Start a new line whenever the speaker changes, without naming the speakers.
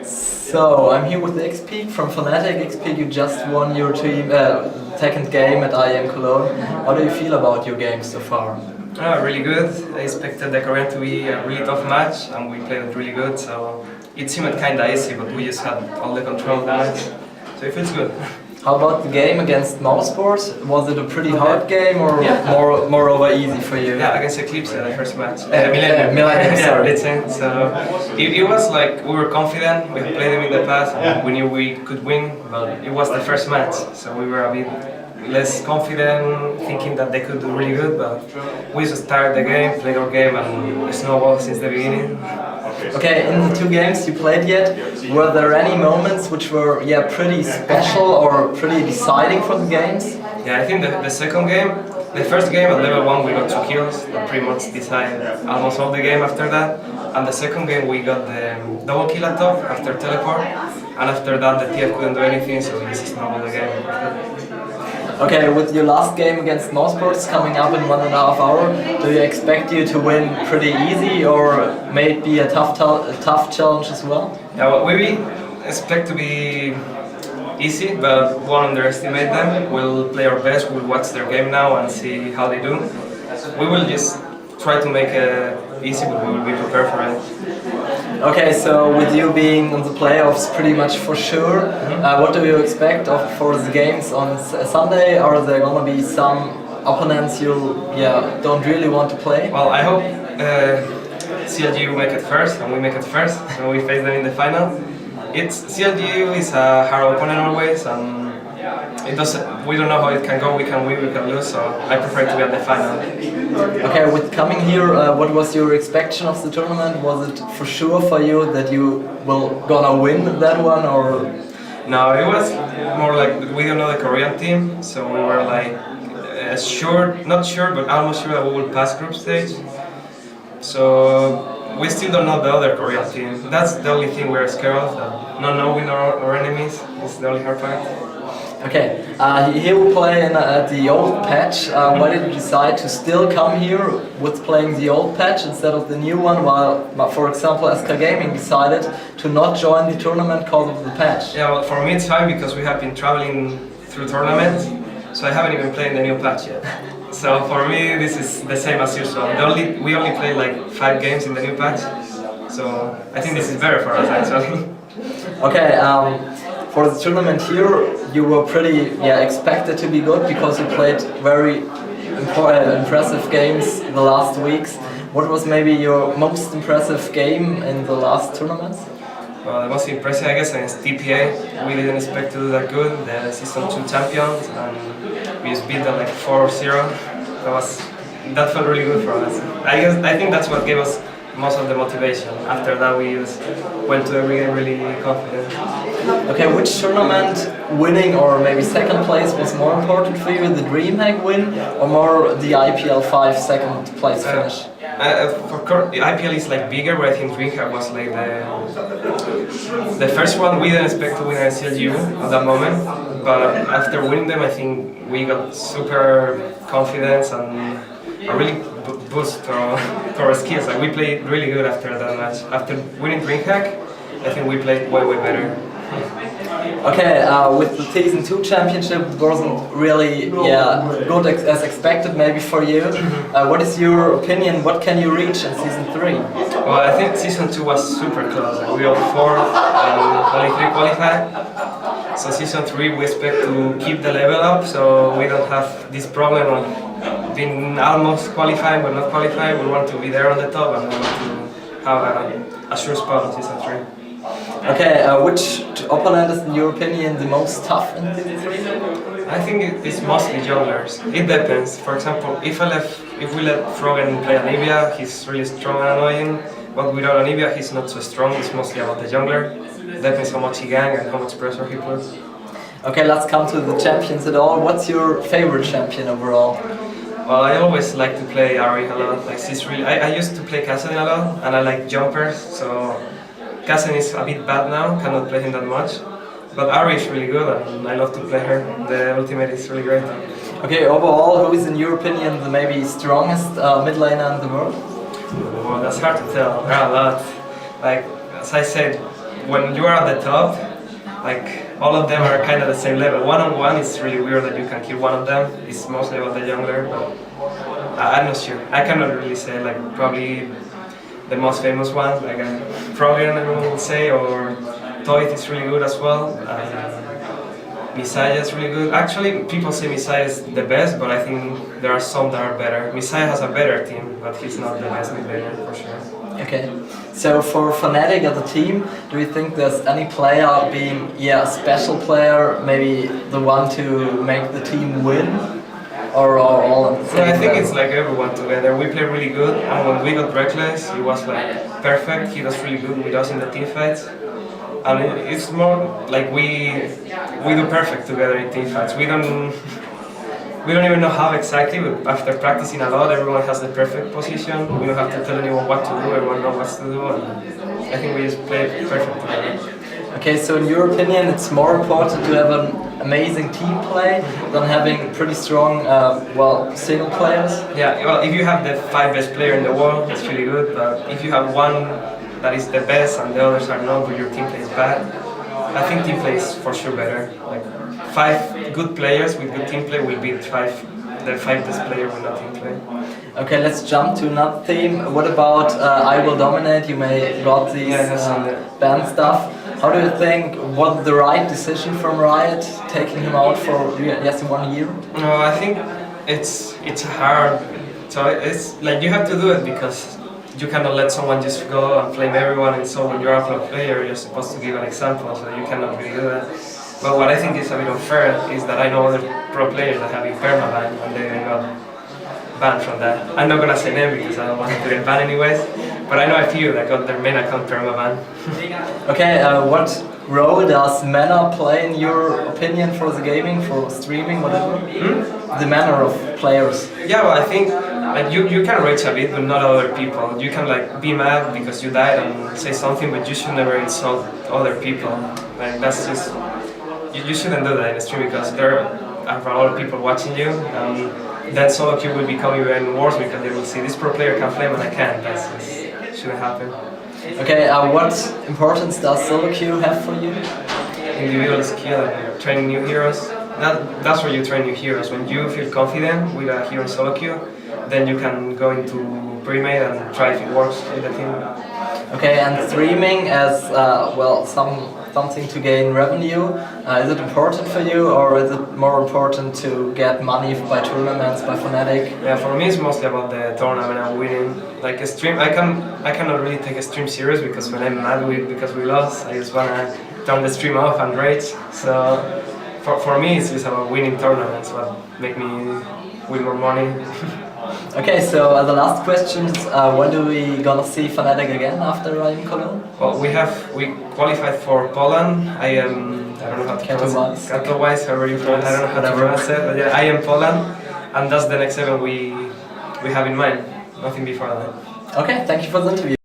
So, I'm here with xPeke from fnatic.xPeke. You just won your team second game at IEM Cologne. How do you feel about your game so far?
Really good. I expected the Korean to be a really tough match and we played it really good, so it seemed kinda easy, but we just had all the control of the match, so it feels good.
How about the game against Mouseboard? Was it a pretty hard game or
Yeah.
moreover easy for you?
Yeah, against Eclipse, the first match.
Millennium, sorry.
Yeah, so it was like we were confident, we had played them in the past, and we knew we could win, but it was the first match, so we were a bit less confident, thinking that they could do really good, but we just started the game, played our game, and snowballed since the beginning.
Okay, in the two games you played yet, were there any moments which were pretty special or pretty deciding for the games?
Yeah, I think the second game, the first game at level 1 we got 2 kills, that pretty much decided almost all the game after that. And the second game we got the double kill at top after teleport, and after that the TF couldn't do anything, so we just snowballed the game.
Okay, with your last game against Mouseboards coming up in 1.5 hours, do you expect you to win pretty easy or may it be a tough challenge as well?
Yeah, well, we expect to be easy, but won't underestimate them. We'll play our best, we'll watch their game now and see how they do. We will just try to make it easy, but we will be prepared for it.
Okay, so with you being in the playoffs pretty much for sure, what do you expect for the games on Sunday? Are there gonna be some opponents you don't really want to play?
Well, I hope CLGU make it first and we make it first, and we face them in the final. CLGU is a hard opponent always, and we don't know how it can go, we can win, we can lose, so I prefer to be at the final.
Okay, with coming here, what was your expectation of the tournament? Was it for sure for you that you will gonna win that one, or?
No, it was more like we don't know the Korean team, so we were like not sure, but almost sure that we will pass group stage. So we still don't know the other Korean team. That's the only thing we're scared of, that not knowing our enemies is the only hard part.
Okay, here we play at the old patch. Why did you decide to still come here with playing the old patch instead of the new one, while, for example, SK Gaming decided to not join the tournament because of the patch?
Yeah, well, for me it's fine because we have been traveling through tournaments, so I haven't even played the new patch yet. So for me this is the same as usual. We only played like 5 games in the new patch, so I think this is better for us actually.
Okay, for the tournament here, you were pretty expected to be good because you played very impressive games the last weeks. What was maybe your most impressive game in the last tournaments?
Well, the most impressive, I guess, is TPA. We didn't expect to do that good. The Season 2 champions, and we just beat them like 4-0. That felt really good for us. I think that's what gave us most of the motivation. After that, we just went to every game really confident.
Okay, which tournament winning or maybe second place was more important for you? The DreamHack win or more the IPL 5 second place finish?
The IPL is like bigger, but I think DreamHack was like the first one. We didn't expect to win at CLGU at that moment, but after winning them, I think we got super confidence and a really boost to our skills. Like we played really good after that match. After winning DreamHack, I think we played way better.
Okay, with the Season 2 championship, it wasn't really good as expected maybe for you. What is your opinion? What can you reach in Season 3?
Well, I think Season 2 was super close. Like we got 4 and only 3 qualified. So Season 3 we expect to keep the level up, so we don't have this problem of being almost qualified but not qualified. We want to be there on the top and we want to have a sure spot in Season 3.
Okay, which opponent is in your opinion the most tough in Season 3?
I think it's mostly junglers. It depends. For example, if we let Froggen play Anivia, he's really strong and annoying, but without Anivia he's not so strong. It's mostly about the jungler. Depends how much he ganks and how much pressure he puts.
Okay, let's come to the champions at all. What's your favorite champion overall?
Well, I always like to play Ari a lot. Like she's really. I used to play Cassidy a lot, and I like jumpers. So Cassidy is a bit bad now. Cannot play him that much. But Ari is really good, and I love to play her. The ultimate is really great.
Okay, overall, who is in your opinion the maybe strongest mid laner in the world?
Well, that's hard to tell. There are a lot. Like as I said, when you are at the top, like all of them are kind of the same level. One-on-one is really weird that you can kill one of them. It's mostly about the jungler, but I'm not sure. I cannot really say, like probably the most famous ones, like Frogger everyone will say, or Toit is really good as well. Messiah is really good. Actually, people say Messiah is the best, but I think there are some that are better. Messiah has a better team, but he's not the best mid laner for sure.
Okay, so for Fnatic as a team, do you think there's any player being a special player, maybe the one to make the team win? Or all on the same
I think
level?
it's like everyone together. We play really good, and when we got Reckless, he was like perfect. He was really good with us in the team fights. And it's more like we do perfect together in team fights. We don't even know how exactly, but after practicing a lot, everyone has the perfect position. We don't have to tell anyone what to do, everyone knows what to do, and I think we just play perfect together.
Okay, so in your opinion, it's more important to have an amazing team play than having pretty strong, single players?
Yeah, well, if you have the 5 best players in the world, it's really good, but if you have one that is the best and the others are not, but your team play is bad, I think team play is for sure better. Like 5 good players with good team play will beat the 5 best players with no team play.
Okay, let's jump to another theme. What about I Will Dominate? You may got these band stuff. How do you think, was the right decision from Riot, taking him out for just 1 year?
No, I think it's hard. So it's like you have to do it because you cannot let someone just go and flame everyone, and so when you're a pro player, you're supposed to give an example, so you cannot really do that. But what I think is a bit unfair is that I know other pro players that have been permaban and they got banned from that. I'm not gonna say them because I don't want them to get banned anyways, but I know a few that got their main account permaban.
Okay, what role does mana play in your opinion for the gaming, for streaming, whatever? The manner of players.
Yeah, well, I think like you can rage a bit, but not other people. You can like be mad because you died and say something, but you should never insult other people. Like that's just you shouldn't do that in a stream because there are a lot of people watching you. Then solo queue will become even worse because they will see this pro player can flame and I can't. That shouldn't happen.
Okay, what importance does solo queue have for you?
Individual skill and training new heroes. That's where you train new heroes. When you feel confident with a hero in solo queue, then you can go into pre-made and try if it works with the team.
Okay, and streaming as something to gain revenue, is it important for you, or is it more important to get money by tournaments, by Fnatic?
Yeah, for me it's mostly about the tournament and winning. Like a stream, I cannot really take a stream serious because when I'm mad because we lost, I just wanna turn the stream off and rage. So for me it's just about winning tournaments, what make me win more money.
Okay, so the last questions, when do we gonna see Fnatic again after IEM Cologne?
Well, we qualified for Poland. I don't know how to pronounce it. Katowice, however you pronounce it. I don't know how to pronounce it, but yeah, IEM Poland, and that's the next event we have in mind. Nothing before that.
Okay, thank you for the interview.